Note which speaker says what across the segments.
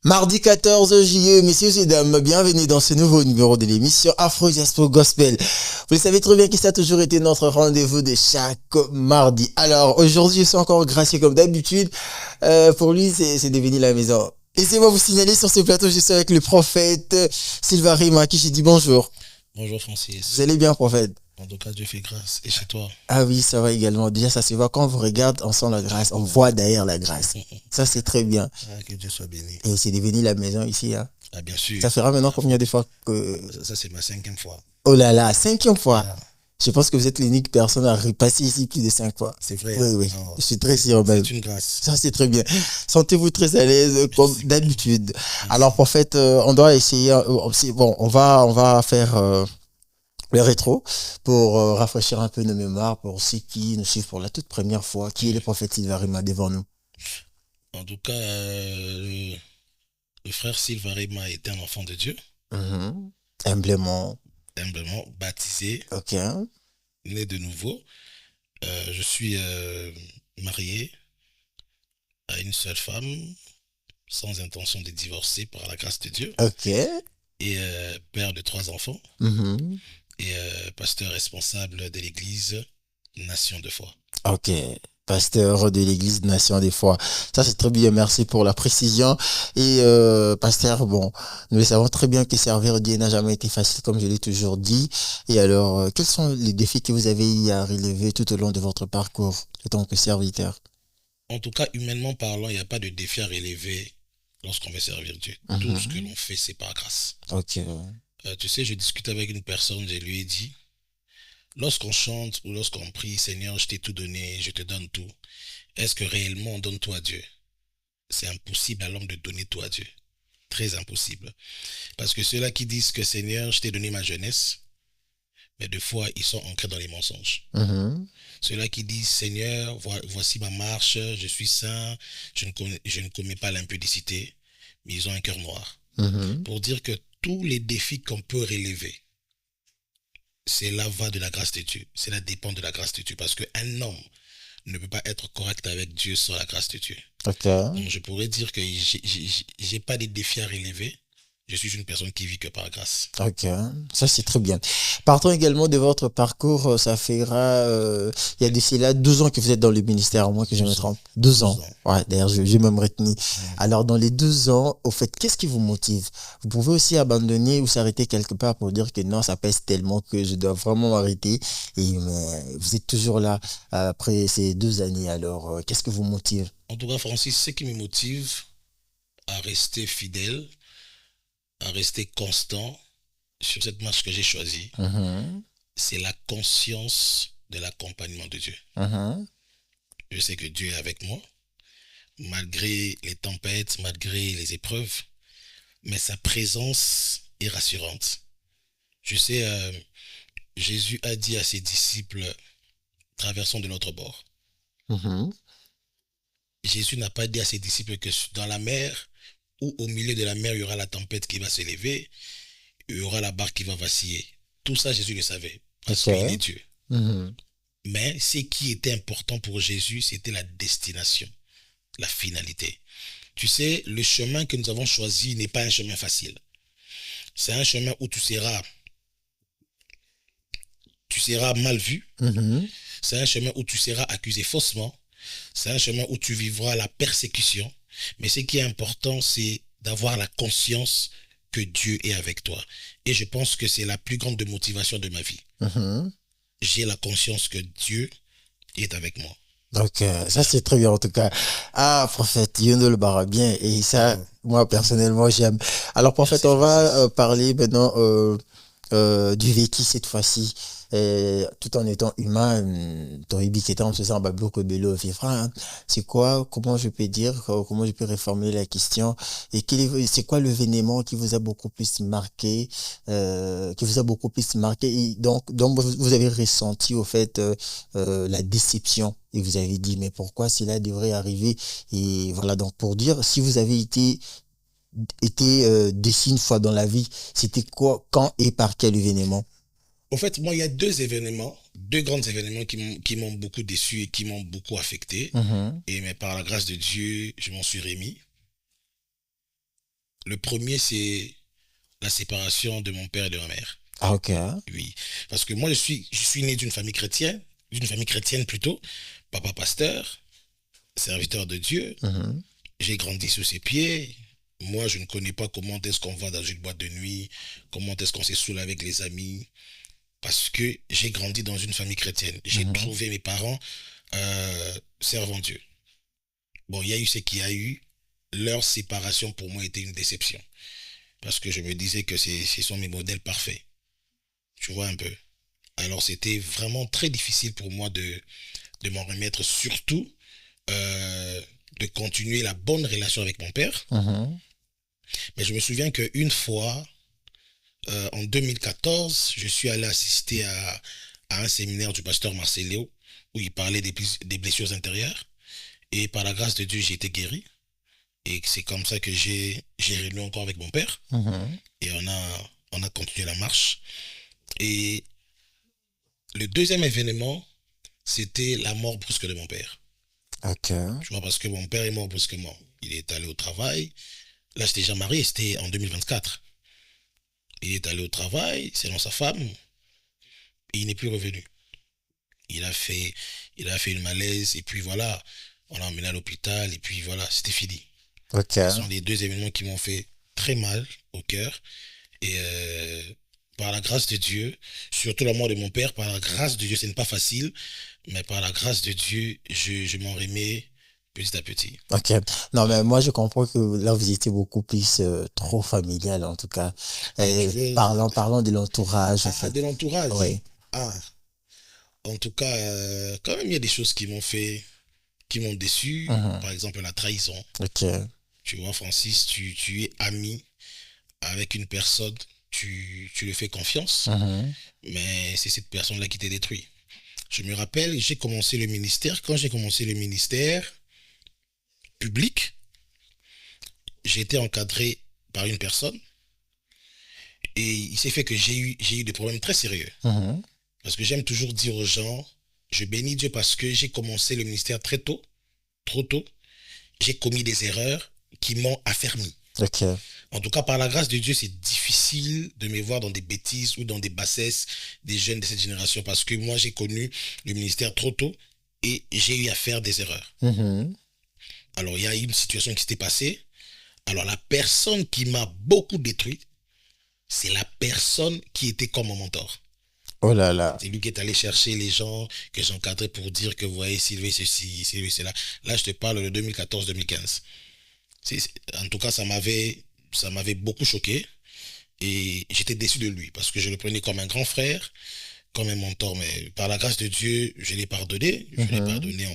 Speaker 1: Mardi 14 juillet, messieurs et dames, bienvenue dans ce nouveau numéro de l'émission Afro Diaspora Gospel. Vous le savez très bien que ça a toujours été notre rendez-vous de chaque mardi. Alors, aujourd'hui, je suis encore gracieux comme d'habitude. Pour lui, c'est devenu la maison. Laissez-moi vous signaler sur ce plateau, je suis avec le prophète Sylvain Rima, à qui j'ai dit bonjour.
Speaker 2: Bonjour Francis.
Speaker 1: Vous allez bien, prophète?
Speaker 2: En tout cas, Dieu fait grâce. Et chez toi?
Speaker 1: Ah oui, ça va également. Déjà, ça se voit quand on vous regarde, on sent la grâce, on voit derrière la grâce. Ça, c'est très bien.
Speaker 2: Ah, que Dieu soit béni.
Speaker 1: Et c'est devenu la maison ici, hein.
Speaker 2: Ah, bien sûr.
Speaker 1: Ça fera maintenant combien de fois que...
Speaker 2: Ça c'est ma 5e fois.
Speaker 1: Oh là là, 5e fois.
Speaker 2: Ah.
Speaker 1: Je pense que vous êtes l'unique personne à repasser ici plus de 5 fois.
Speaker 2: C'est vrai.
Speaker 1: Oui, oui.
Speaker 2: Non.
Speaker 1: Je suis très sûr même.
Speaker 2: C'est une grâce.
Speaker 1: Ça, c'est très bien. Sentez-vous très à l'aise comme d'habitude. Alors, prophète, on doit essayer... bon, on va faire... le rétro pour rafraîchir un peu nos mémoires pour ceux qui nous suivent pour la toute première fois. Qui est le prophète Sylvain Rima devant nous?
Speaker 2: En tout cas, le frère Sylvain Rima était un enfant de Dieu,
Speaker 1: Humblement.
Speaker 2: humblement baptisé,
Speaker 1: Ok.
Speaker 2: né de nouveau. Je suis marié à une seule femme, sans intention de divorcer par la grâce de Dieu,
Speaker 1: Ok.
Speaker 2: et père de 3 enfants,
Speaker 1: Mhm.
Speaker 2: et pasteur responsable de l'église Nation de foi.
Speaker 1: Ok. Pasteur de l'église Nation des Foi. Ça, c'est très bien. Merci pour la précision. Et pasteur, bon, nous le savons très bien que servir Dieu n'a jamais été facile, comme je l'ai toujours dit. Et alors, quels sont les défis que vous avez eu à relever tout au long de votre parcours en tant que serviteur?
Speaker 2: En tout cas, humainement parlant, il n'y a pas de défi à relever lorsqu'on veut servir Dieu. Tout ce que l'on fait, c'est par grâce.
Speaker 1: Ok.
Speaker 2: Tu sais, je discutais avec une personne, je lui ai dit, lorsqu'on chante ou lorsqu'on prie, Seigneur, je t'ai tout donné, je te donne tout, est-ce que réellement on donne tout à Dieu? C'est impossible à l'homme de donner tout à Dieu. Très impossible. Parce que ceux-là qui disent que Seigneur, je t'ai donné ma jeunesse, mais des fois, ils sont ancrés dans les mensonges. Ceux-là qui disent, Seigneur, voici ma marche, je suis saint, je ne commets pas l'impudicité, mais ils ont un cœur noir. Pour dire que tous les défis qu'on peut relever, cela va de la grâce de Dieu. Cela dépend de la grâce de Dieu. Parce qu'un homme ne peut pas être correct avec Dieu sans la grâce de Dieu.
Speaker 1: Ok.
Speaker 2: Donc je pourrais dire que j'ai pas de défis à relever. Je suis une personne qui vit que par grâce.
Speaker 1: Ok, ça c'est très bien. Partons également de votre parcours, ça fera, il y a d'ici là 12 ans que vous êtes dans le ministère, à moins que je me trompe. 12 ans. Ouais, d'ailleurs, j'ai même retenu. Alors, dans les 12 ans, au fait, qu'est-ce qui vous motive? Vous pouvez aussi abandonner ou s'arrêter quelque part pour dire que non, ça pèse tellement que je dois vraiment m'arrêter. Et mais vous êtes toujours là après ces 2 années. Alors, qu'est-ce qui vous motive?
Speaker 2: En tout cas, Francis, ce qui me motive à rester fidèle, à rester constant sur cette marche que j'ai choisie, c'est la conscience de l'accompagnement de Dieu. Je sais que Dieu est avec moi, malgré les tempêtes, malgré les épreuves, mais sa présence est rassurante. Je sais, Jésus a dit à ses disciples, traversons de l'autre bord. Jésus n'a pas dit à ses disciples que dans la mer ou au milieu de la mer, il y aura la tempête qui va se lever, il y aura la barque qui va vaciller. Tout ça, Jésus le savait, parce qu'il est Dieu. Mais ce qui était important pour Jésus, c'était la destination, la finalité. Tu sais, le chemin que nous avons choisi n'est pas un chemin facile. C'est un chemin où tu seras mal vu. C'est un chemin où tu seras accusé faussement. C'est un chemin où tu vivras la persécution. Mais ce qui est important, c'est d'avoir la conscience que Dieu est avec toi. Et je pense que c'est la plus grande motivation de ma vie. J'ai la conscience que Dieu est avec moi.
Speaker 1: Donc, ça c'est très bien en tout cas. Ah, prophète, Dieu nous le barra bien. Et ça, moi personnellement, j'aime. Alors, prophète,
Speaker 2: Merci,
Speaker 1: on va parler maintenant du vécu cette fois-ci. Tout en étant humain, ton étant se sent beaucoup de l'eau, c'est quoi, comment je peux dire, comment je peux réformer la question, et c'est quoi l'événement qui vous a beaucoup plus marqué, et donc vous avez ressenti au fait la déception, et vous avez dit, mais pourquoi cela devrait arriver, et voilà, donc pour dire, si vous avez été déçu une fois dans la vie, c'était quoi, quand et par quel événement?
Speaker 2: En fait, moi, il y a 2 événements, 2 grands événements qui m'ont beaucoup déçu et qui m'ont beaucoup affecté. Mais par la grâce de Dieu, je m'en suis remis. Le premier, c'est la séparation de mon père et de ma mère.
Speaker 1: Ah, ok.
Speaker 2: Oui. Parce que moi, je suis né d'une famille chrétienne plutôt. Papa pasteur, serviteur de Dieu.
Speaker 1: Mhm.
Speaker 2: J'ai grandi sous ses pieds. Moi, je ne connais pas comment est-ce qu'on va dans une boîte de nuit, comment est-ce qu'on se saoule avec les amis, parce que j'ai grandi dans une famille chrétienne. J'ai
Speaker 1: Mhm.
Speaker 2: trouvé mes parents servant Dieu. Bon, il y a eu ce qu'il y a eu. Leur séparation, pour moi, était une déception. Parce que je me disais que ce sont mes modèles parfaits. Tu vois un peu. Alors, c'était vraiment très difficile pour moi de m'en remettre, surtout euh, de continuer la bonne relation avec mon père.
Speaker 1: Mhm.
Speaker 2: Mais je me souviens qu'une fois, en 2014, je suis allé assister à un séminaire du pasteur Marcelo où il parlait des blessures intérieures. Et par la grâce de Dieu, j'ai été guéri. Et c'est comme ça que j'ai renoué encore avec mon père.
Speaker 1: Mhm.
Speaker 2: Et on a continué la marche. Et le deuxième événement, c'était la mort brusque de mon père.
Speaker 1: Ok.
Speaker 2: Tu vois, parce que mon père est mort brusquement. Il est allé au travail. Là, j'étais déjà marié, c'était en 2024. Il est allé au travail, selon sa femme, et il n'est plus revenu. Il a fait, il a fait une malaise, et puis voilà, on l'a emmené à l'hôpital, et puis voilà, c'était fini.
Speaker 1: Ok.
Speaker 2: Ce sont les deux événements qui m'ont fait très mal au cœur. Et par la grâce de Dieu, surtout la mort de mon père, par la grâce de Dieu, ce n'est pas facile, mais par la grâce de Dieu, je m'en remets petit à petit.
Speaker 1: Ok. Non, mais moi, je comprends que là, vous étiez beaucoup plus trop familial, en tout cas.
Speaker 2: Ah, tu
Speaker 1: Et
Speaker 2: veux...
Speaker 1: parlant de l'entourage, en
Speaker 2: Ah,
Speaker 1: fait.
Speaker 2: de l'entourage.
Speaker 1: Oui.
Speaker 2: Ah, en tout cas, quand même, il y a des choses qui m'ont déçu.
Speaker 1: Mhm.
Speaker 2: Par exemple, la trahison.
Speaker 1: Ok.
Speaker 2: Tu vois, Francis, tu es ami avec une personne, tu lui fais confiance,
Speaker 1: Mhm.
Speaker 2: mais c'est cette personne-là qui t'a détruit. Je me rappelle, j'ai commencé le ministère. Quand j'ai commencé le ministère public, j'ai été encadré par une personne et il s'est fait que j'ai eu des problèmes très sérieux.
Speaker 1: Mhm.
Speaker 2: Parce que j'aime toujours dire aux gens, je bénis Dieu parce que j'ai commencé le ministère très tôt, trop tôt. J'ai commis des erreurs qui m'ont affermi.
Speaker 1: Ok.
Speaker 2: En tout cas, par la grâce de Dieu, c'est difficile de me voir dans des bêtises ou dans des bassesses des jeunes de cette génération parce que moi, j'ai connu le ministère trop tôt et j'ai eu à faire des erreurs.
Speaker 1: Mhm.
Speaker 2: Alors, il y a eu une situation qui s'était passée. Alors, la personne qui m'a beaucoup détruit, c'est la personne qui était comme mon mentor.
Speaker 1: Oh là là.
Speaker 2: C'est lui qui est allé chercher les gens que j'encadrais pour dire que, vous voyez, Sylvie, ceci, Sylvie, cela. Là, je te parle de 2014-2015. En tout cas, ça m'avait beaucoup choqué et j'étais déçu de lui parce que je le prenais comme un grand frère, comme un mentor. Mais par la grâce de Dieu, je l'ai pardonné. Je l'ai
Speaker 1: Mhm.
Speaker 2: pardonné,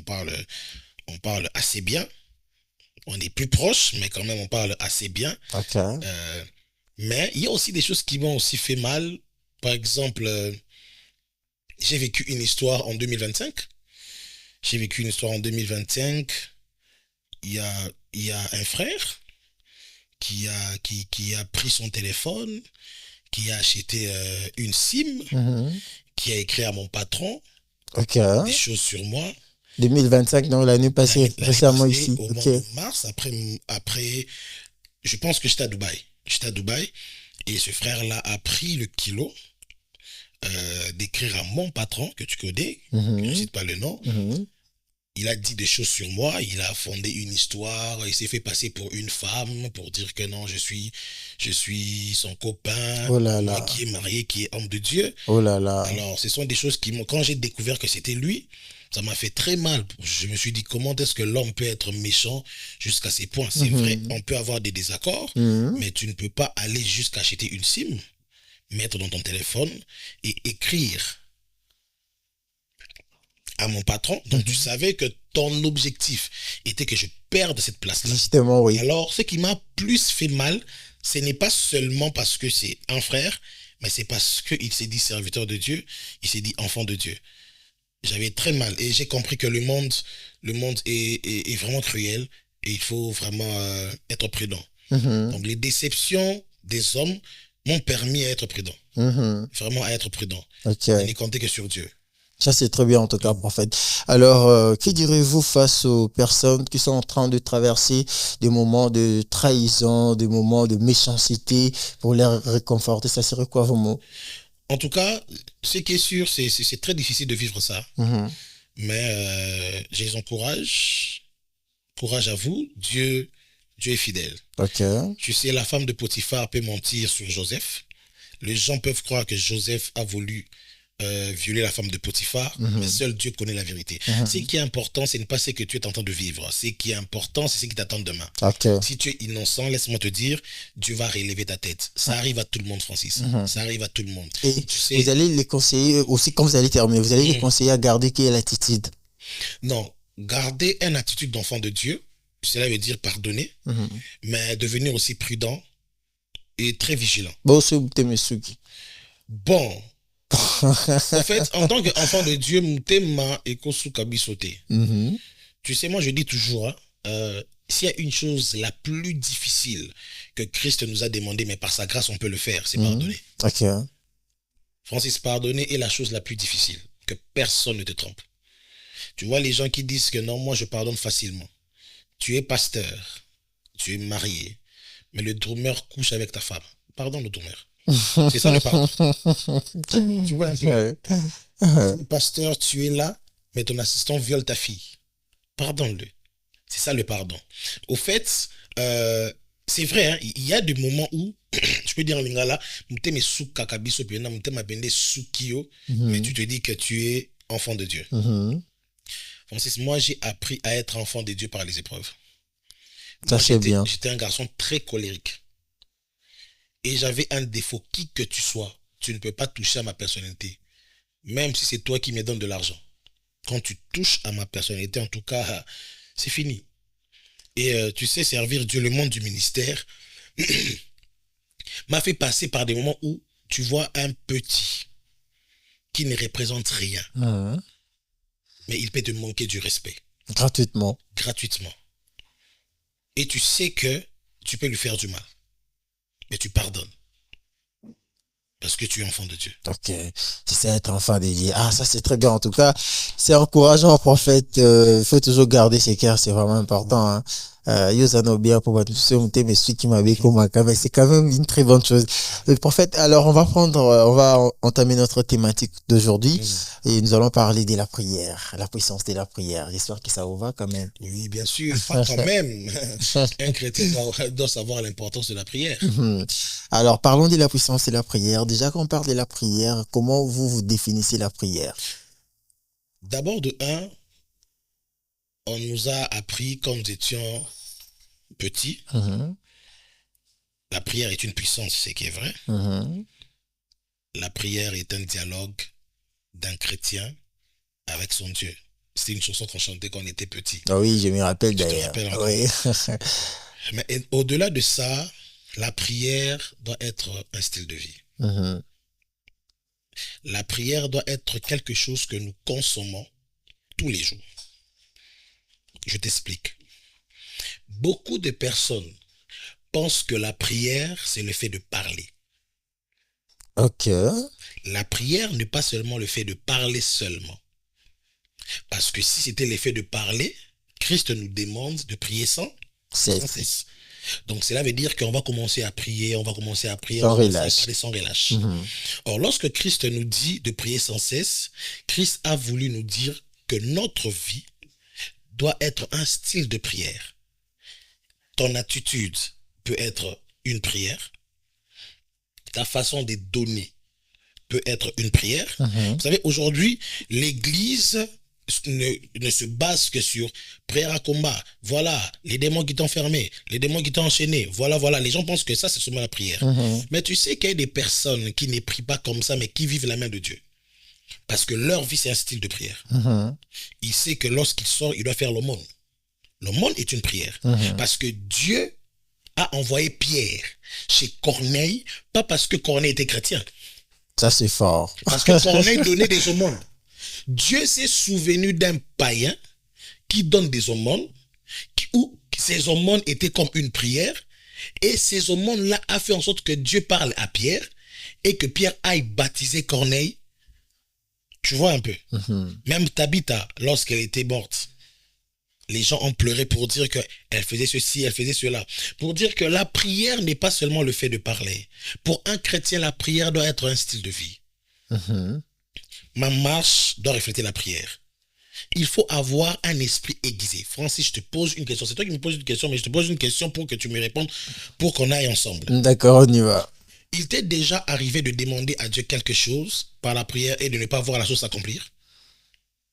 Speaker 2: on parle assez bien. On est plus proche, mais quand même, on parle assez bien.
Speaker 1: Ok.
Speaker 2: Euh, mais il y a aussi des choses qui m'ont aussi fait mal. Par exemple, j'ai vécu une histoire en 2025. J'ai vécu une histoire en 2025. Il y a un frère qui a pris son téléphone, qui a acheté une SIM,
Speaker 1: Mhm.
Speaker 2: qui a écrit à mon patron
Speaker 1: Ok.
Speaker 2: des choses sur moi.
Speaker 1: 2025, donc l'année passée,
Speaker 2: L'année
Speaker 1: récemment
Speaker 2: passée,
Speaker 1: ici.
Speaker 2: au
Speaker 1: Ok.
Speaker 2: mois de mars, après, je pense que j'étais à Dubaï. J'étais à Dubaï et ce frère-là a pris le kilo d'écrire à mon patron, que tu connais, que je ne
Speaker 1: Mhm.
Speaker 2: cite pas le nom.
Speaker 1: Mhm.
Speaker 2: Il a dit des choses sur moi, il a fondé une histoire, il s'est fait passer pour une femme, pour dire que non, je suis son copain,
Speaker 1: Oh là
Speaker 2: moi
Speaker 1: là.
Speaker 2: qui est marié, qui est homme de Dieu.
Speaker 1: Oh là là.
Speaker 2: Alors, ce sont des choses qui m'ont, quand j'ai découvert que c'était lui, ça m'a fait très mal. Je me suis dit, comment est-ce que l'homme peut être méchant jusqu'à ces points? C'est vrai,
Speaker 1: Mhm.
Speaker 2: on peut avoir des désaccords,
Speaker 1: Mhm.
Speaker 2: mais tu ne peux pas aller jusqu'à acheter une SIM, mettre dans ton téléphone et écrire à mon patron, donc tu
Speaker 1: Mhm.
Speaker 2: savais que ton objectif était que je perde cette place-là.
Speaker 1: Justement, oui.
Speaker 2: Alors, ce qui m'a plus fait mal, ce n'est pas seulement parce que c'est un frère, mais c'est parce qu'il s'est dit serviteur de Dieu, il s'est dit enfant de Dieu. J'avais très mal et j'ai compris que le monde est vraiment cruel et il faut vraiment être prudent.
Speaker 1: Mhm.
Speaker 2: Donc, les déceptions des hommes m'ont permis à être prudent,
Speaker 1: Mhm.
Speaker 2: vraiment à être prudent,
Speaker 1: Ok.
Speaker 2: à n'y compter que sur Dieu.
Speaker 1: Ça, c'est très bien, en tout cas, prophète. Alors, que direz-vous face aux personnes qui sont en train de traverser des moments de trahison, des moments de méchanceté pour les réconforter? Ça serait quoi vos mots?
Speaker 2: En tout cas, ce qui est sûr, c'est très difficile de vivre ça.
Speaker 1: Mhm.
Speaker 2: Mais je les encourage. Courage à vous. Dieu est fidèle.
Speaker 1: Ok.
Speaker 2: Tu sais, la femme de Potiphar peut mentir sur Joseph. Les gens peuvent croire que Joseph a voulu violer la femme de Potiphar, mais
Speaker 1: Mhm.
Speaker 2: seul Dieu connaît la vérité. Ce
Speaker 1: Mhm.
Speaker 2: qui est important, ce n'est pas ce que tu es en train de vivre. Ce qui est important, c'est ce qui t'attend demain.
Speaker 1: Ok.
Speaker 2: Si tu es innocent, laisse-moi te dire, Dieu va relever ta tête. Ça arrive à tout le monde, Francis.
Speaker 1: Mhm.
Speaker 2: Ça arrive à tout le monde.
Speaker 1: Et
Speaker 2: Tu
Speaker 1: vous
Speaker 2: sais,
Speaker 1: allez les conseiller aussi, quand vous allez terminer, vous allez les conseiller à garder quelle attitude?
Speaker 2: non, garder une attitude d'enfant de Dieu, cela veut dire pardonner,
Speaker 1: Mhm.
Speaker 2: mais devenir aussi prudent et très vigilant.
Speaker 1: Bon, c'est Mtemesuki.
Speaker 2: Bon, en fait, en tant qu'enfant de Dieu, Mutema et Kosuka Bisote.
Speaker 1: Mhm.
Speaker 2: Tu sais, moi je dis toujours, hein, s'il y a une chose la plus difficile que Christ nous a demandé, mais par sa grâce on peut le faire, c'est pardonner.
Speaker 1: Ok.
Speaker 2: Francis, pardonner est la chose la plus difficile, que personne ne te trompe. Tu vois les gens qui disent que non, moi je pardonne facilement. Tu es pasteur, tu es marié, mais le drummer couche avec ta femme. Pardon le drummer. C'est ça le pardon. Tu vois un peu.
Speaker 1: Ouais.
Speaker 2: Le pasteur, tu es là, mais ton assistant viole ta fille. Pardonne-le. C'est ça le pardon. Au fait, c'est vrai, hein, il y a des moments où, je peux dire en lingala, mais tu te dis que tu es enfant de Dieu.
Speaker 1: Mhm.
Speaker 2: Francis, moi j'ai appris à être enfant de Dieu par les épreuves.
Speaker 1: Ça,
Speaker 2: Moi
Speaker 1: c'est bien.
Speaker 2: j'étais un garçon très colérique. Et j'avais un défaut, qui que tu sois, tu ne peux pas toucher à ma personnalité. Même si c'est toi qui me donnes de l'argent. Quand tu touches à ma personnalité, en tout cas, c'est fini. Et tu sais, servir Dieu, le monde du ministère, m'a fait passer par des moments où tu vois un petit qui ne représente rien,
Speaker 1: Mhm.
Speaker 2: mais il peut te manquer du respect,
Speaker 1: Gratuitement.
Speaker 2: gratuitement. Et tu sais que tu peux lui faire du mal, mais tu pardonnes, parce que tu es enfant de Dieu.
Speaker 1: Ok. C'est ça, être enfant de Dieu. Ah, ça, c'est très bien. En tout cas, c'est encourageant, prophète. Il faut toujours garder ses cœurs. C'est vraiment important, hein. Yo zanobia pour votre mais celui qui m'avait comme mais c'est quand même une très bonne chose. Le prophète, alors on va entamer notre thématique d'aujourd'hui et nous allons parler de la prière, la puissance de la prière. J'espère que ça vous va quand même.
Speaker 2: Oui, bien sûr, pas quand même. Un chrétien doit savoir l'importance de la prière.
Speaker 1: Mhm. Alors, parlons de la puissance de la prière. Déjà, quand on parle de la prière, comment vous définissez la prière?
Speaker 2: D'abord, de un, on nous a appris quand nous étions petits,
Speaker 1: Mhm.
Speaker 2: la prière est une puissance, c'est qui est vrai.
Speaker 1: Mhm.
Speaker 2: La prière est un dialogue d'un chrétien avec son Dieu. C'était une chanson qu'on chantait quand on était petit.
Speaker 1: Ah oui, je me rappelle
Speaker 2: Tu te
Speaker 1: d'ailleurs.
Speaker 2: rappelles encore?
Speaker 1: Oui.
Speaker 2: Mais au-delà de ça, la prière doit être un style de vie.
Speaker 1: Mhm.
Speaker 2: La prière doit être quelque chose que nous consommons tous les jours. Je t'explique. Beaucoup de personnes pensent que la prière, c'est le fait de parler.
Speaker 1: Ok.
Speaker 2: La prière n'est pas seulement le fait de parler seulement. Parce que si c'était l'effet de parler, Christ nous demande de prier sans cesse. Donc cela veut dire qu'on va commencer à prier, on va commencer à prier,
Speaker 1: Sans
Speaker 2: on va commencer à
Speaker 1: relâche.
Speaker 2: parler sans relâche.
Speaker 1: Mhm.
Speaker 2: Or, lorsque Christ nous dit de prier sans cesse, Christ a voulu nous dire que notre vie doit être un style de prière. Ton attitude peut être une prière. Ta façon de donner peut être une prière.
Speaker 1: Mhm.
Speaker 2: Vous savez, aujourd'hui, l'Église ne se base que sur prière à combat. Voilà, les démons qui t'ont fermé, les démons qui t'ont enchaîné. Voilà, voilà. Les gens pensent que ça, c'est seulement la prière.
Speaker 1: Mhm.
Speaker 2: Mais tu sais qu'il y a des personnes qui ne prient pas comme ça, mais qui vivent la main de Dieu. Parce que leur vie, c'est un style de prière.
Speaker 1: Mhm.
Speaker 2: Il sait que lorsqu'il sort, il doit faire l'aumône. L'aumône est une prière.
Speaker 1: Mhm.
Speaker 2: Parce que Dieu a envoyé Pierre chez Corneille, pas parce que Corneille était chrétien.
Speaker 1: Ça, c'est fort.
Speaker 2: Parce que Corneille donnait des aumônes. Dieu s'est souvenu d'un païen qui donne des aumônes, où ces aumônes étaient comme une prière, et ces aumônes-là a fait en sorte que Dieu parle à Pierre, et que Pierre aille baptiser Corneille Tu vois un peu.
Speaker 1: Mhm.
Speaker 2: Même Tabitha, lorsqu'elle était morte, les gens ont pleuré pour dire qu'elle faisait ceci, elle faisait cela. Pour dire que la prière n'est pas seulement le fait de parler. Pour un chrétien, la prière doit être un style de vie.
Speaker 1: Mhm.
Speaker 2: Ma marche doit refléter la prière. Il faut avoir un esprit aiguisé. Francis, je te pose une question. C'est toi qui me poses une question, mais je te pose une question pour que tu me répondes, pour qu'on aille ensemble.
Speaker 1: D'accord, on y va.
Speaker 2: Il t'est déjà arrivé de demander à Dieu quelque chose par la prière et de ne pas voir la chose s'accomplir?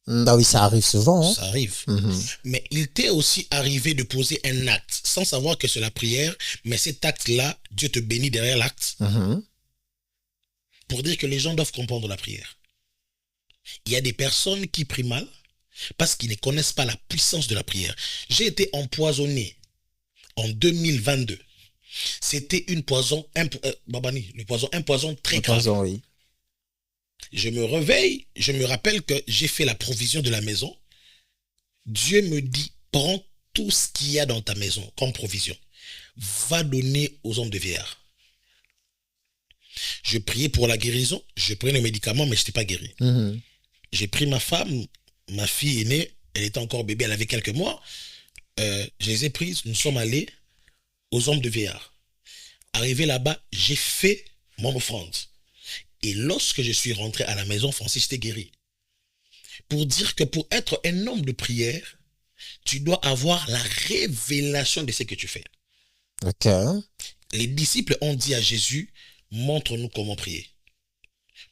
Speaker 1: Ah oui, ça arrive souvent. Hein.
Speaker 2: Ça arrive.
Speaker 1: Mhm.
Speaker 2: Mais il t'est aussi arrivé de poser un acte sans savoir que c'est la prière, mais cet acte-là, Dieu te bénit derrière l'acte,
Speaker 1: Mhm.
Speaker 2: pour dire que les gens doivent comprendre la prière. Il y a des personnes qui prient mal parce qu'ils ne connaissent pas la puissance de la prière. J'ai été empoisonné en 2022. C'était une poison, Babani, un poison très grave.
Speaker 1: Attention, oui.
Speaker 2: Je me réveille, je me rappelle que j'ai fait la provision de la maison. Dieu me dit, prends tout ce qu'il y a dans ta maison comme provision. Va donner aux hommes de vieillard. Je priais pour la guérison, je prenais les médicaments, mais je n'étais pas guéri.
Speaker 1: Mhm.
Speaker 2: J'ai pris ma femme, ma fille est née, elle était encore bébé, elle avait quelques mois. Je les ai prises, nous sommes allés aux hommes de vieillard. Arrivé là-bas, j'ai fait mon offrande. Et lorsque je suis rentré à la maison, Francis était guéri. Pour dire que pour être un homme de prière, tu dois avoir la révélation de ce que tu fais.
Speaker 1: Ok.
Speaker 2: Les disciples ont dit à Jésus, montre-nous comment prier.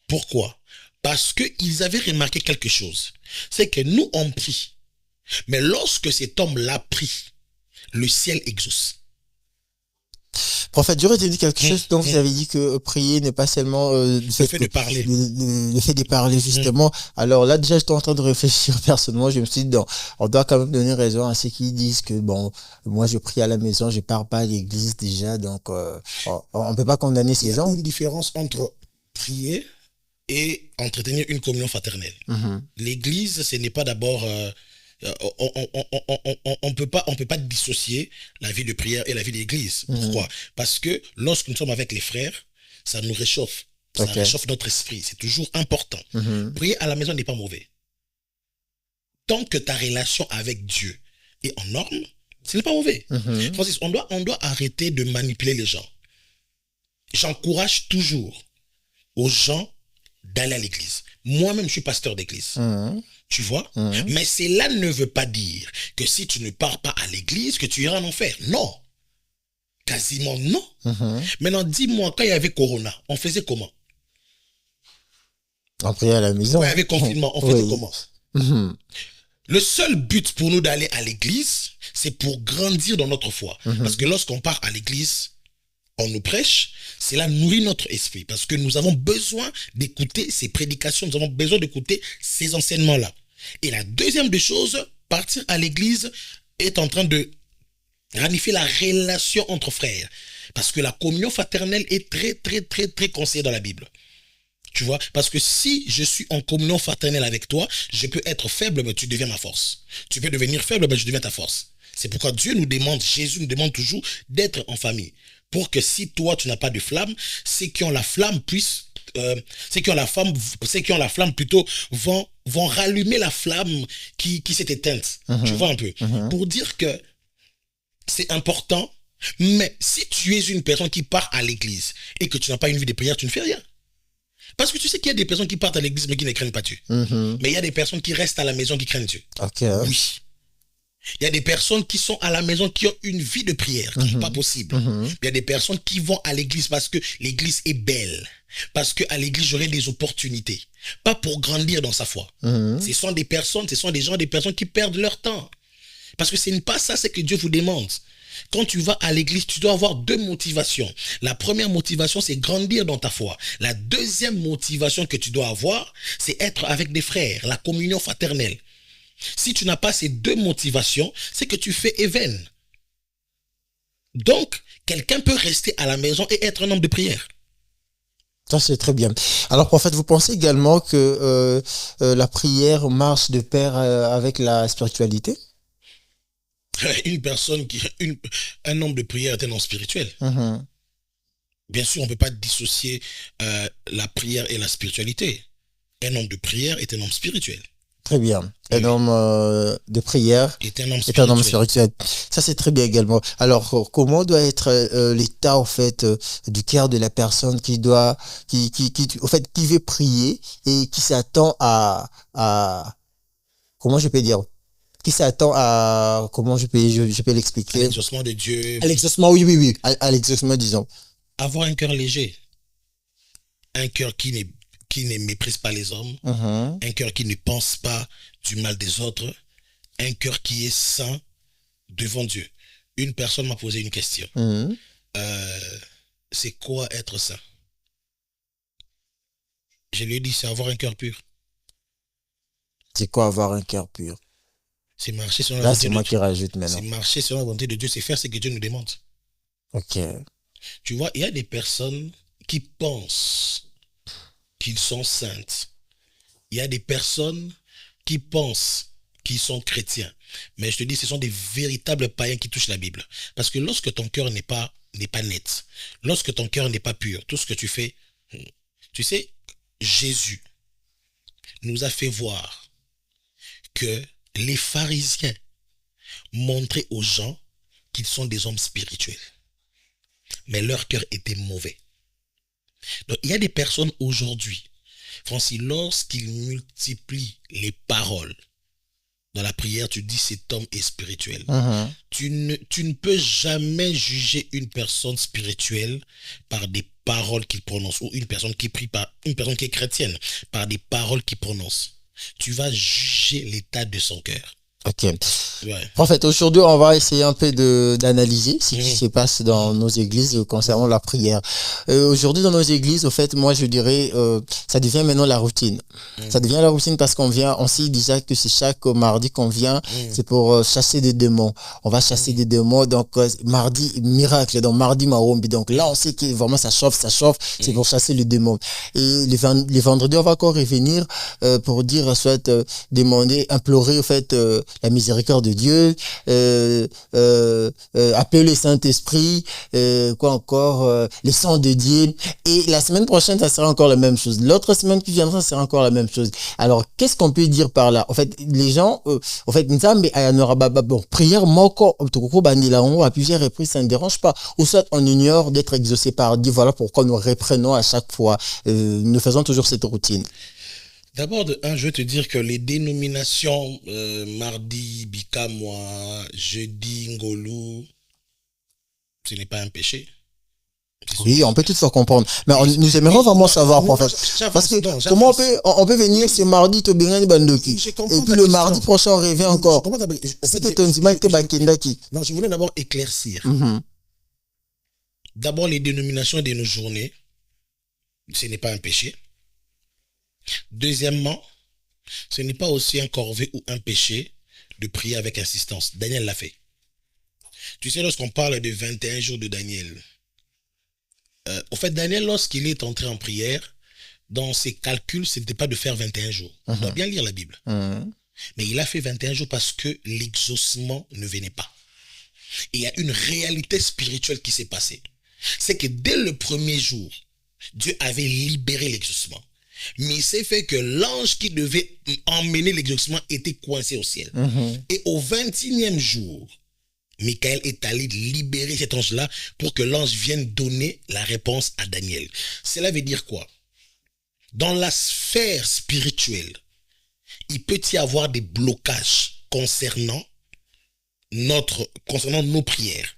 Speaker 2: Pourquoi? Parce qu'ils avaient remarqué quelque chose. C'est que nous, on prie. Mais lorsque cet homme l'a pris, le ciel exauce.
Speaker 1: Prophète, j'aurais dit quelque chose. Donc, vous avez dit que prier n'est pas seulement
Speaker 2: Le fait de parler.
Speaker 1: Le fait de parler, justement. Alors là, déjà, j'étais en train de réfléchir personnellement. Je me suis dit, non, on doit quand même donner raison à ceux qui disent que, bon, moi, je prie à la maison, je pars pas à l'église déjà. Donc, on peut pas condamner
Speaker 2: Il
Speaker 1: ces
Speaker 2: y a
Speaker 1: gens.
Speaker 2: une différence entre prier et entretenir une communion fraternelle.
Speaker 1: Mhm.
Speaker 2: L'église, ce n'est pas d'abord... on peut pas dissocier la vie de prière et la vie d'église. Pourquoi? Parce que lorsque nous sommes avec les frères, ça nous réchauffe. Ça
Speaker 1: Ok.
Speaker 2: réchauffe notre esprit. C'est toujours important.
Speaker 1: Mhm.
Speaker 2: Prier à la maison n'est pas mauvais. Tant que ta relation avec Dieu est en norme, ce n'est pas mauvais.
Speaker 1: Mhm.
Speaker 2: Francis, on doit arrêter de manipuler les gens. J'encourage toujours aux gens d'aller à l'église. Moi-même, je suis pasteur d'église.
Speaker 1: Mhm.
Speaker 2: Tu vois?
Speaker 1: Mhm.
Speaker 2: Mais cela ne veut pas dire que si tu ne pars pas à l'église, que tu iras en enfer. Non. Quasiment non.
Speaker 1: Mhm.
Speaker 2: Maintenant, dis-moi, quand il y avait Corona, on faisait comment?
Speaker 1: On prie à la maison.
Speaker 2: Quand il y avait confinement, on faisait
Speaker 1: Oui.
Speaker 2: comment?
Speaker 1: Mhm.
Speaker 2: Le seul but pour nous d'aller à l'église, c'est pour grandir dans notre foi. Parce que lorsqu'on part à l'église, on nous prêche, cela nourrit notre esprit. Parce que nous avons besoin d'écouter ces prédications, nous avons besoin d'écouter ces enseignements-là. Et la deuxième des choses, partir à l'église est en train de ranifier la relation entre frères. Parce que la communion fraternelle est très, très, très, très conseillée dans la Bible. Tu vois? Parce que si je suis en communion fraternelle avec toi, je peux être faible, mais tu deviens ma force. Tu peux devenir faible, mais je deviens ta force. C'est pourquoi Dieu nous demande, Jésus nous demande toujours d'être en famille. Pour que si toi, tu n'as pas de flamme, ceux qui ont la flamme puissent, ceux qui ont la flamme plutôt vont rallumer la flamme qui s'est éteinte. Tu vois un peu? Pour dire que c'est important, mais si tu es une personne qui part à l'église et que tu n'as pas une vie de prière, tu ne fais rien. Parce que tu sais qu'il y a des personnes qui partent à l'église mais qui ne craignent pas Dieu.
Speaker 1: Mhm.
Speaker 2: Mais il y a des personnes qui restent à la maison qui craignent Dieu.
Speaker 1: Ok.
Speaker 2: Oui. Il y a des personnes qui sont à la maison qui ont une vie de prière, qui n'est pas possible. Il y a des personnes qui vont à l'église parce que l'église est belle. Parce qu'à l'église, j'aurai des opportunités. Pas pour grandir dans sa foi. Ce sont des personnes qui perdent leur temps. Parce que ce n'est pas ça, c'est que Dieu vous demande. Quand tu vas à l'église, tu dois avoir deux motivations. La première motivation, c'est grandir dans ta foi. La deuxième motivation que tu dois avoir, c'est être avec des frères, la communion fraternelle. Si tu n'as pas ces deux motivations, c'est que tu fais éveil. Donc, quelqu'un peut rester à la maison et être un homme de prière.
Speaker 1: Ça, c'est très bien. Alors, prophète, vous pensez également que la prière marche de pair avec la spiritualité?
Speaker 2: Un homme de prière est un homme spirituel. Bien sûr, on ne peut pas dissocier la prière et la spiritualité. Un homme de prière est un homme spirituel.
Speaker 1: Très bien. Un homme de prière
Speaker 2: Est un homme
Speaker 1: est un homme
Speaker 2: spirituel.
Speaker 1: spirituel. Ça, c'est très bien également. Alors, comment doit être l'état, en fait, du cœur de la personne au fait, qui veut prier et qui s'attend comment je peux dire, qui s'attend comment je peux
Speaker 2: À
Speaker 1: l'expliquer?
Speaker 2: l'exaucement de Dieu.
Speaker 1: À l'exaucement, oui, oui, oui. À l'exaucement, disons.
Speaker 2: Avoir un cœur léger. Un cœur qui ne méprise pas les hommes.
Speaker 1: Mhm.
Speaker 2: Un cœur qui ne pense pas du mal des autres. Un cœur qui est saint devant Dieu. Une personne m'a posé une question.
Speaker 1: Mhm.
Speaker 2: C'est quoi être saint? Je lui ai dit, c'est avoir un cœur pur.
Speaker 1: C'est quoi avoir un cœur pur?
Speaker 2: C'est marcher selon la
Speaker 1: Là,
Speaker 2: volonté
Speaker 1: c'est
Speaker 2: de
Speaker 1: moi
Speaker 2: Dieu.
Speaker 1: qui rajoute
Speaker 2: C'est
Speaker 1: maintenant.
Speaker 2: marcher selon la volonté de Dieu. C'est faire ce que Dieu nous demande.
Speaker 1: Ok.
Speaker 2: Tu vois, il y a des personnes qui pensent qu'ils sont saintes. Il y a des personnes qui pensent qu'ils sont chrétiens. Mais je te dis, ce sont des véritables païens qui touchent la Bible. Parce que lorsque ton cœur n'est pas net, lorsque ton cœur n'est pas pur, tout ce que tu fais, tu sais, Jésus nous a fait voir que les pharisiens montraient aux gens qu'ils sont des hommes spirituels. Mais leur cœur était mauvais. Donc, il y a des personnes aujourd'hui, Francis, lorsqu'ils multiplient les paroles dans la prière, tu dis cet homme est spirituel.
Speaker 1: Mhm.
Speaker 2: Tu ne peux jamais juger une personne spirituelle par des paroles qu'il prononce, ou une personne qui prie par une personne qui est chrétienne par des paroles qu'il prononce. Tu vas juger l'état de son cœur.
Speaker 1: Ok.
Speaker 2: Ouais.
Speaker 1: En fait, aujourd'hui, on va essayer un peu d'analyser ce qui se passe dans nos églises concernant la prière. Aujourd'hui, dans nos églises, au fait, moi, je dirais, ça devient maintenant la routine. Ça devient la routine parce on sait déjà que c'est chaque mardi qu'on vient, c'est pour chasser des démons. On va chasser des démons, donc mardi, miracle, donc mardi, Mahombi. Donc là, on sait que vraiment ça chauffe, c'est pour chasser les démons. Et les vendredis, on va encore revenir pour dire, soit demander, implorer, au fait, la miséricorde de Dieu, appeler le Saint-Esprit, quoi encore, le sang de Dieu. Et la semaine prochaine, ça sera encore la même chose. L'autre semaine qui viendra, ça sera encore la même chose. Alors, qu'est-ce qu'on peut dire par là? En fait, les gens, en fait, bon, prière, moko, à plusieurs reprises, ça ne dérange pas. Ou soit on ignore d'être exaucé par Dieu. Voilà pourquoi nous reprenons à chaque fois. Nous faisons toujours cette routine.
Speaker 2: D'abord, je veux te dire que les dénominations mardi, Bikamwa, jeudi, Ngolou, ce n'est pas un péché.
Speaker 1: Oui, on peut toutefois comprendre. Mais nous aimerions vraiment savoir, prophète. Parce que comment on peut venir ce mardi, Bandoki, et puis le mardi prochain, on revient encore.
Speaker 2: Non, je voulais d'abord éclaircir. D'abord, les dénominations de nos journées, ce n'est pas un péché. Deuxièmement, ce n'est pas aussi un corvée ou un péché de prier avec insistance. Daniel l'a fait. Tu sais, lorsqu'on parle de 21 jours de Daniel, au fait, Daniel, lorsqu'il est entré en prière, dans ses calculs, ce n'était pas de faire 21 jours. On doit bien lire la Bible. Mais il a fait 21 jours parce que l'exaucement ne venait pas. Et il y a une réalité spirituelle qui s'est passée. C'est que dès le premier jour, Dieu avait libéré l'exaucement. Mais il s'est fait que l'ange qui devait emmener l'exaucement était coincé au ciel. Et au 21e jour, Michael est allé libérer cet ange-là pour que l'ange vienne donner la réponse à Daniel. Cela veut dire quoi? Dans la sphère spirituelle, il peut y avoir des blocages concernant nos prières.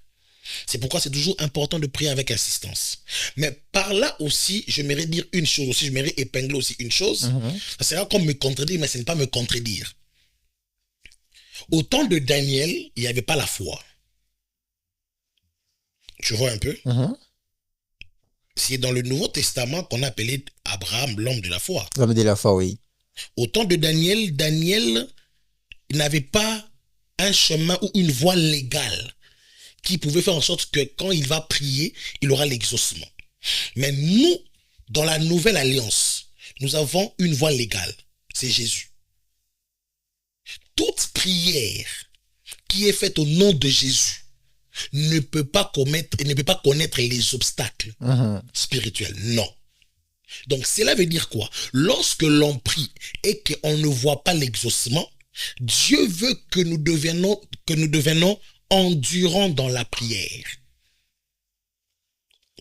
Speaker 2: C'est pourquoi c'est toujours important de prier avec insistance. Mais par là aussi, j'aimerais dire une chose aussi, j'aimerais épingler aussi une chose. Ça sera comme me contredire, mais ce n'est pas me contredire. Au temps de Daniel, il n'y avait pas la foi. Tu vois un peu? C'est dans le Nouveau Testament qu'on a appelé Abraham l'homme de la foi.
Speaker 1: L'homme de la foi, oui.
Speaker 2: Au temps de Daniel, Daniel n'avait pas un chemin ou une voie légale qui pouvait faire en sorte que quand il va prier, il aura l'exaucement. Mais nous, dans la nouvelle alliance, nous avons une voie légale. C'est Jésus. Toute prière qui est faite au nom de Jésus ne peut pas connaître les obstacles spirituels. Non. Donc, cela veut dire quoi? Lorsque l'on prie et qu'on ne voit pas l'exaucement, Dieu veut que nous devenons endurants dans la prière.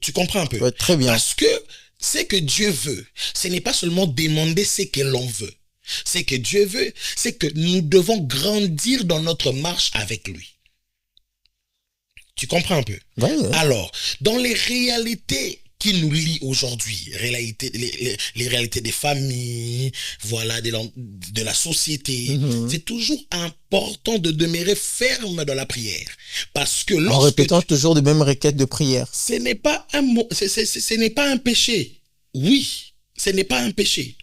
Speaker 2: Tu comprends un peu?
Speaker 1: Ouais, très bien.
Speaker 2: Parce que ce que Dieu veut, ce n'est pas seulement demander ce que l'on veut. Ce que Dieu veut, c'est que nous devons grandir dans notre marche avec lui. Tu comprends un peu?
Speaker 1: Ouais, ouais.
Speaker 2: Alors, dans les réalités qui nous lient aujourd'hui, les réalités des familles, voilà, de la société, c'est toujours important de demeurer ferme dans la prière. Parce que
Speaker 1: En répétant toujours les mêmes requêtes de prière.
Speaker 2: ce n'est pas ce n'est pas un péché. Oui, ce n'est pas un péché.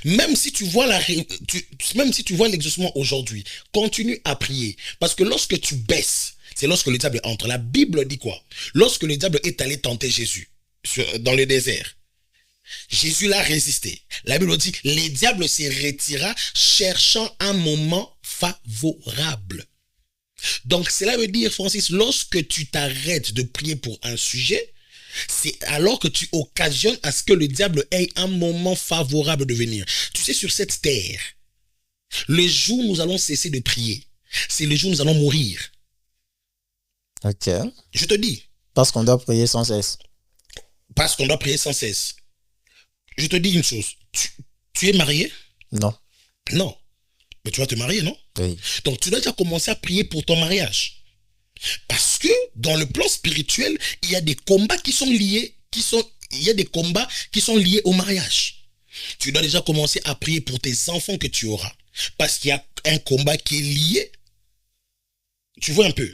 Speaker 2: Même si tu vois même si tu vois l'exaucement aujourd'hui, continue à prier. Parce que lorsque tu baisses, c'est lorsque le diable entre. La Bible dit quoi? Lorsque le diable est allé tenter Jésus dans le désert, Jésus l'a résisté. La Bible dit, le diable se retira cherchant un moment favorable. Donc cela veut dire, Francis, lorsque tu t'arrêtes de prier pour un sujet, c'est alors que tu occasionnes à ce que le diable ait un moment favorable de venir. Tu sais, sur cette terre, le jour où nous allons cesser de prier, c'est le jour où nous allons mourir.
Speaker 1: Ok.
Speaker 2: Je te dis.
Speaker 1: Parce qu'on doit prier sans cesse.
Speaker 2: Parce qu'on doit prier sans cesse. Je te dis une chose. Tu es marié?
Speaker 1: Non.
Speaker 2: Non. Mais tu vas te marier, non?
Speaker 1: Oui.
Speaker 2: Donc tu dois déjà commencer à prier pour ton mariage. Parce que dans le plan spirituel, il y a des combats qui sont liés, au mariage. Tu dois déjà commencer à prier pour tes enfants que tu auras. Parce qu'il y a un combat qui est lié. Tu vois un peu?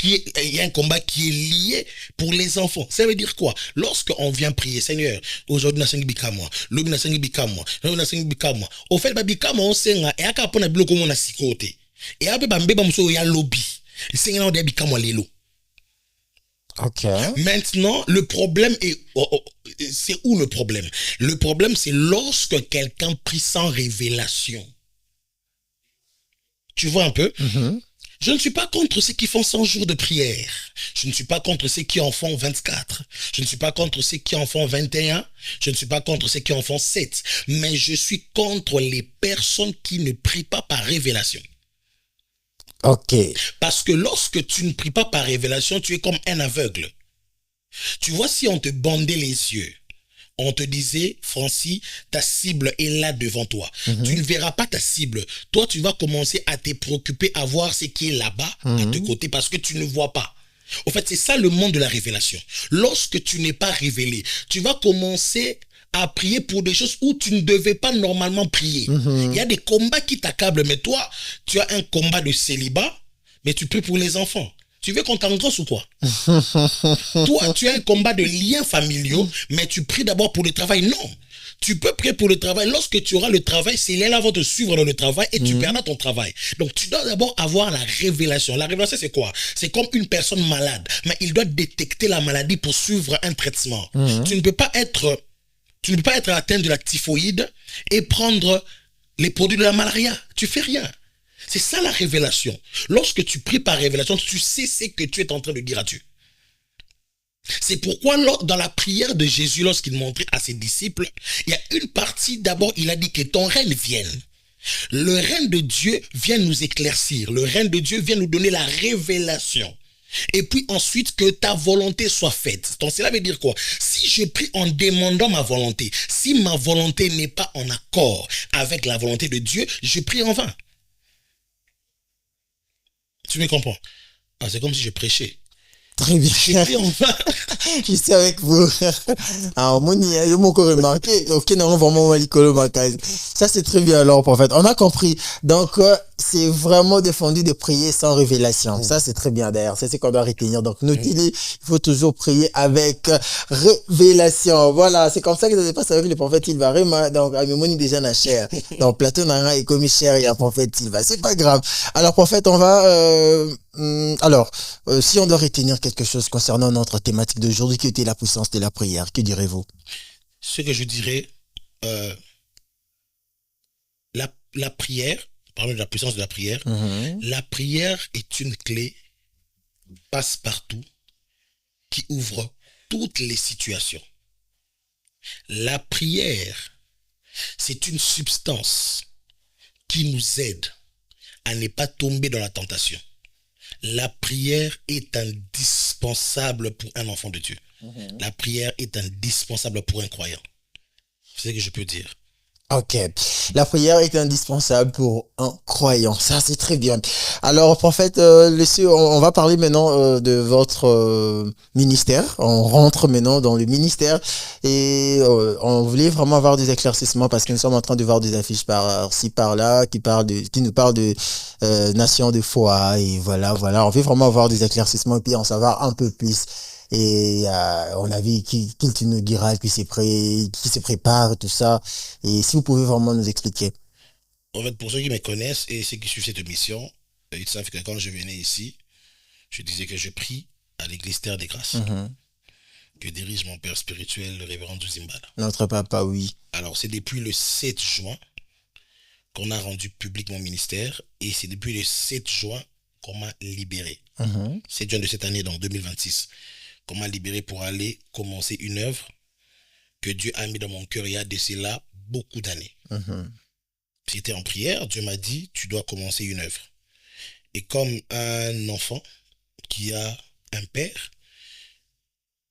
Speaker 2: Il y a un combat qui est lié pour les enfants. Ça veut dire quoi? Lorsqu'on vient prier, Seigneur, aujourd'hui, na sengi bika moi, l'autre na sengi bika moi, l'autre na sengi bika moi. Au fait, bika moi, on senga, et aka pona bilo komo na sikote. Et après, mbeba mso ya lobby. Seigneur, on bika moi lelo.
Speaker 1: Ok.
Speaker 2: Maintenant, le problème est, c'est où le problème? Le problème, c'est lorsque quelqu'un prie sans révélation. Tu vois un peu? Je ne suis pas contre ceux qui font 100 jours de prière. Je ne suis pas contre ceux qui en font 24. Je ne suis pas contre ceux qui en font 21. Je ne suis pas contre ceux qui en font 7. Mais je suis contre les personnes qui ne prient pas par révélation.
Speaker 1: Ok.
Speaker 2: Parce que lorsque tu ne pries pas par révélation, tu es comme un aveugle. Tu vois, si on te bandait les yeux, on te disait, Francis, ta cible est là devant toi. Tu ne verras pas ta cible. Toi, tu vas commencer à te préoccuper à voir ce qui est là-bas, à tes côtés, parce que tu ne vois pas. En fait, c'est ça le monde de la révélation. Lorsque tu n'es pas révélé, tu vas commencer à prier pour des choses où tu ne devais pas normalement prier. Il y a des combats qui t'accablent, mais toi, tu as un combat de célibat, mais tu pries pour les enfants. Tu veux qu'on t'engrosse ou quoi? Toi, tu as un combat de liens familiaux, mais tu pries d'abord pour le travail. Non. Tu peux prier pour le travail. Lorsque tu auras le travail, c'est là vont te suivre dans le travail et tu perdras ton travail. Donc, tu dois d'abord avoir la révélation. La révélation, c'est quoi? C'est comme une personne malade, mais il doit détecter la maladie pour suivre un traitement. Tu ne peux pas être atteint de la typhoïde et prendre les produits de la malaria. Tu fais rien. C'est ça la révélation. Lorsque tu pries par révélation, tu sais ce que tu es en train de dire à Dieu. C'est pourquoi dans la prière de Jésus, lorsqu'il montrait à ses disciples, il y a une partie, d'abord, il a dit que ton règne vienne. Le règne de Dieu vient nous éclaircir. Le règne de Dieu vient nous donner la révélation. Et puis ensuite, que ta volonté soit faite. Donc cela veut dire quoi? Si je prie en demandant ma volonté, si ma volonté n'est pas en accord avec la volonté de Dieu, je prie en vain. Tu me comprends? Ah, c'est comme si je prêchais.
Speaker 1: Très bien.
Speaker 2: Je prie en vain.
Speaker 1: Je suis avec vous. Alors, je m'ai encore remarqué. Ok, non, vraiment, ça, c'est très bien, alors, prophète. On a compris. Donc, c'est vraiment défendu de prier sans révélation. Ça, c'est très bien, d'ailleurs. C'est ce qu'on doit retenir. Donc, il faut toujours prier avec révélation. Voilà. C'est comme ça que ça se passe avec le prophète Ilva. Donc, Amimoni déjà n'a cher. Donc, Platon n'a et commis cher et un prophète Ilva. C'est pas grave. Alors, prophète, on va, si on doit retenir quelque chose concernant notre thématique d'aujourd'hui, qui était la puissance de la prière, que direz-vous?
Speaker 2: Ce que je dirais, la prière, parlons de la puissance de la prière, la prière est une clé passe-partout qui ouvre toutes les situations. La prière, c'est une substance qui nous aide à ne pas tomber dans la tentation. La prière est indispensable pour un enfant de Dieu. La prière est indispensable pour un croyant. C'est ce que je peux dire.
Speaker 1: Ok. La prière est indispensable pour un croyant. Ça, c'est très bien. Alors, prophète, on va parler maintenant de votre ministère. On rentre maintenant dans le ministère et on voulait vraiment avoir des éclaircissements parce que nous sommes en train de voir des affiches par-ci, par-là qui nous parlent de nation de foi et voilà. On veut vraiment avoir des éclaircissements et puis en savoir un peu plus. Et on a vu qu'il inaugurale qui se prépare tout ça, et si vous pouvez vraiment nous expliquer.
Speaker 2: En fait, pour ceux qui me connaissent et ceux qui suivent cette émission, ils savent que quand je venais ici, je disais que je prie à l'église Terre des Grâces, que dirige mon père spirituel, le révérend Douzimbala.
Speaker 1: Notre papa, oui.
Speaker 2: Alors, c'est depuis le 7 juin qu'on a rendu public mon ministère, et c'est depuis le 7 juin qu'on m'a libéré. 7 juin de cette année, donc 2026, qu'on m'a libéré pour aller commencer une œuvre que Dieu a mis dans mon cœur il y a de cela beaucoup d'années. J'étais en prière, Dieu m'a dit, tu dois commencer une œuvre. Et comme un enfant qui a un père,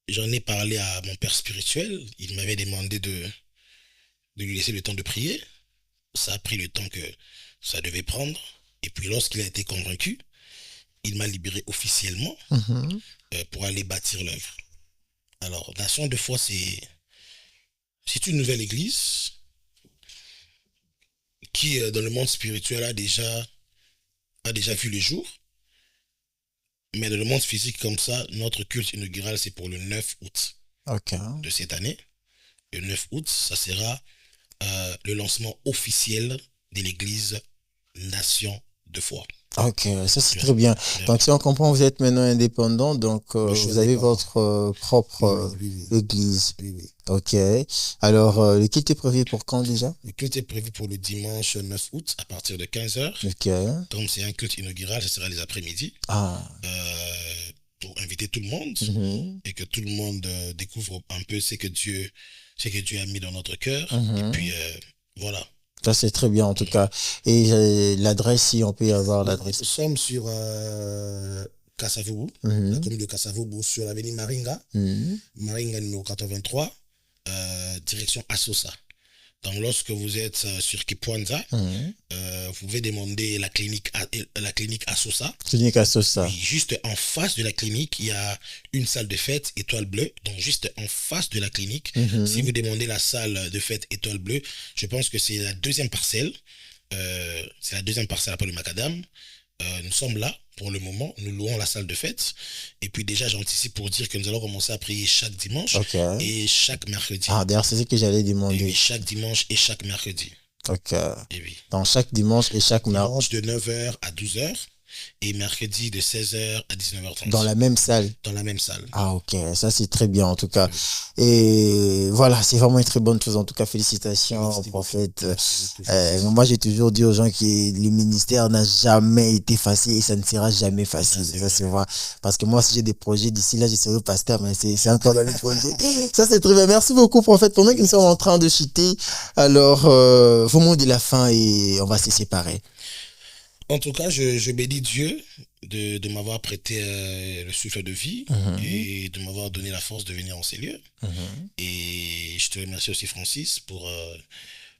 Speaker 2: j'en ai parlé à mon père spirituel, il m'avait demandé de lui laisser le temps de prier. Ça a pris le temps que ça devait prendre. Et puis lorsqu'il a été convaincu, il m'a libéré officiellement pour aller bâtir l'œuvre. Alors, Nation de foi, c'est une nouvelle église qui, dans le monde spirituel, a déjà vu le jour. Mais dans le monde physique comme ça, notre culte inaugural, c'est pour le 9 août de cette année. Le 9 août, ça sera le lancement officiel de l'église Nation de foi.
Speaker 1: Ok, ça c'est très bien. Donc si on comprend, vous êtes maintenant indépendant, donc vous avez votre propre église.
Speaker 2: Oui.
Speaker 1: Ok. Alors, le culte est prévu pour quand déjà?
Speaker 2: Le culte est prévu pour le dimanche 9 août à partir de 15h.
Speaker 1: Ok.
Speaker 2: Comme c'est un culte inaugural, ce sera les après-midi. Pour inviter tout le monde et que tout le monde découvre un peu ce que Dieu a mis dans notre cœur. Et puis, voilà.
Speaker 1: Ça, c'est très bien, en tout cas. Et l'adresse, si on peut y avoir l'adresse.
Speaker 2: Nous sommes sur Kasavubu, la commune de Kasavubu, sur l'avenue Maringa. Maringa numéro 83, direction Asosa. Donc, lorsque vous êtes sur Kipwanza, vous pouvez demander la clinique Asosa.
Speaker 1: Clinique Asosa.
Speaker 2: Oui, juste en face de la clinique, il y a une salle de fête Étoile Bleue. Donc, juste en face de la clinique, si vous demandez la salle de fête Étoile Bleue, je pense que c'est la deuxième parcelle. C'est la deuxième parcelle après le Macadam. Nous sommes là pour le moment, nous louons la salle de fête. Et puis déjà, j'anticipe pour dire que nous allons commencer à prier chaque dimanche et chaque mercredi.
Speaker 1: Ah, d'ailleurs, c'est ce que j'allais demander.
Speaker 2: Et oui, chaque dimanche et chaque mercredi.
Speaker 1: Ok.
Speaker 2: Et oui.
Speaker 1: Donc, chaque dimanche et chaque
Speaker 2: mercredi. Dimanche de 9h à 12h et mercredi de 16h à 19h30.
Speaker 1: Dans la même salle?
Speaker 2: Dans la même salle.
Speaker 1: Ah, ok. Ça, c'est très bien, en tout cas. Et voilà, c'est vraiment une très bonne chose. En tout cas, félicitations au prophète. Moi, j'ai toujours dit aux gens que le ministère n'a jamais été facile et ça ne sera jamais facile. Ça, c'est vrai. Parce que moi, si j'ai des projets d'ici là, je serai pasteur, mais c'est encore dans les projets. Ça, c'est très bien. Merci beaucoup, prophète. Pendant que nous sommes en train de chuter, alors, vos mots de la fin et on va se séparer.
Speaker 2: En tout cas, je bénis Dieu de m'avoir prêté le souffle de vie et de m'avoir donné la force de venir en ces lieux. Et je te remercie aussi, Francis, pour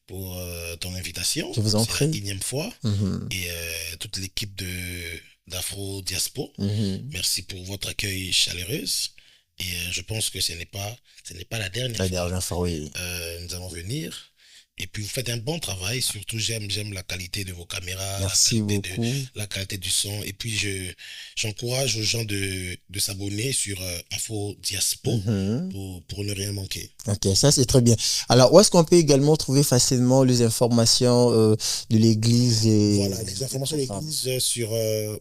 Speaker 2: ton invitation.
Speaker 1: Je vous en prie.
Speaker 2: C'est la 1e fois. Et toute l'équipe d'Afro Diaspo. Merci pour votre accueil chaleureux. Et je pense que ce n'est pas la dernière fois.
Speaker 1: La dernière fois, oui.
Speaker 2: Nous allons venir. Et puis vous faites un bon travail, surtout j'aime la qualité de vos caméras,
Speaker 1: merci beaucoup.
Speaker 2: La qualité du son. Et puis j'encourage aux gens de s'abonner sur Afro Diaspo pour ne rien manquer.
Speaker 1: Ok, ça c'est très bien. Alors où est-ce qu'on peut également trouver facilement les informations de l'église
Speaker 2: Voilà, les informations de l'église sur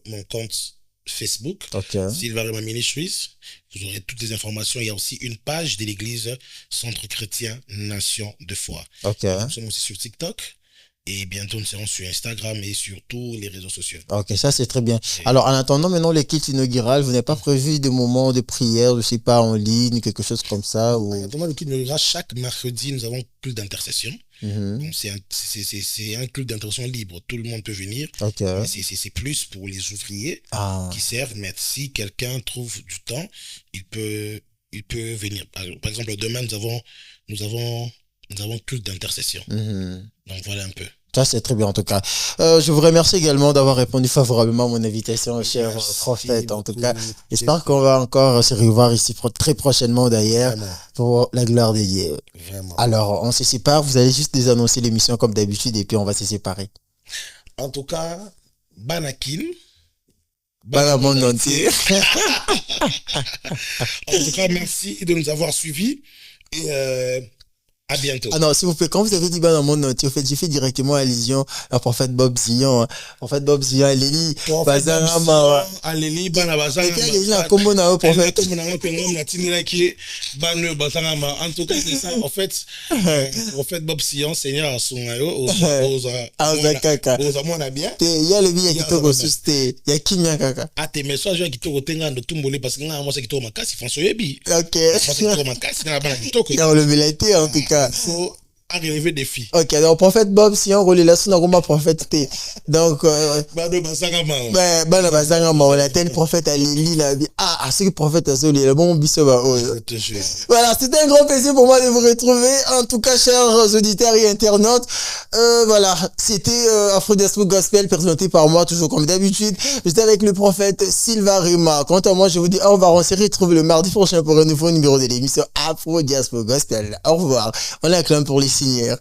Speaker 2: mon compte Facebook, Silva Rema Ministries. Vous aurez toutes les informations. Il y a aussi une page de l'église Centre Chrétien Nation de Foi. Nous sommes aussi sur TikTok Et bientôt, nous serons sur Instagram et sur tous les réseaux sociaux.
Speaker 1: Ok, ça c'est très bien. Alors, en attendant maintenant les kits inaugurales, vous n'avez pas prévu de moments de prière, je sais pas, en ligne, quelque chose comme ça ou...
Speaker 2: Maintenant, le culte inaugurale, chaque mercredi, nous avons culte d'intercession.
Speaker 1: Mhm.
Speaker 2: Donc, c'est un culte d'intercession libre. Tout le monde peut venir.
Speaker 1: Ok.
Speaker 2: Mais c'est plus pour les ouvriers
Speaker 1: Ah.
Speaker 2: qui servent. Mais si quelqu'un trouve du temps, il peut venir. Par exemple, demain, nous avons culte d'intercession.
Speaker 1: Mhm.
Speaker 2: Donc, voilà un peu.
Speaker 1: Ça, c'est très bien en tout cas. Je vous remercie également d'avoir répondu favorablement à mon invitation, cher prophète. En tout cas, j'espère qu'on va encore se revoir ici très prochainement d'ailleurs, pour la gloire de Dieu.
Speaker 2: Vraiment.
Speaker 1: Alors, on se sépare. Vous allez juste désannoncer l'émission comme d'habitude et puis on va se séparer.
Speaker 2: En tout cas, Banakin.
Speaker 1: Bana monde entier.
Speaker 2: En tout cas, merci de nous avoir suivis et à bientôt.
Speaker 1: Ah non, s'il vous plaît, quand vous avez dit Bana monde entier, en fait, j'ai fait directement allusion à prophète Bob Zion. Hein. Prophète Bob Zion, Aleli, Bazarama.
Speaker 2: Aleli, Bana Bazarama.
Speaker 1: Aleli, la combo na prophète.
Speaker 2: En tout cas, c'est ça. En fait, prophète Bob Zion, Seigneur à son ayo, aux amons a bien.
Speaker 1: Il y a le billet qui te ressource, il y a qui m'a kaka.
Speaker 2: Ah, tes messages qui te retenga de tout molé parce que moi, c'est qui te remarque, François Yebi.
Speaker 1: Ok.
Speaker 2: François qui te remarque, c'est la banane qui te
Speaker 1: Il y a le billet, en tout cas.
Speaker 2: Il faut relever des défis.
Speaker 1: Ok, donc prophète Bob, si on relève là, on a prophète T. Donc,
Speaker 2: Bana Bazarama.
Speaker 1: Bana Bazarama, on a tel prophète à Lili, là. Ah, c'est que prophète à Soli, le bon biseau, voilà, c'était un grand plaisir pour moi de vous retrouver. En tout cas, chers auditeurs et internautes, voilà, c'était Afro-Diaspora Gospel présenté par moi, toujours comme d'habitude. J'étais avec le prophète Sylvain Rima. Quant à moi, je vous dis au revoir. On se retrouve le mardi prochain pour un nouveau numéro de l'émission Afro-Diaspora Gospel. Au revoir. On acclame pour les signaires.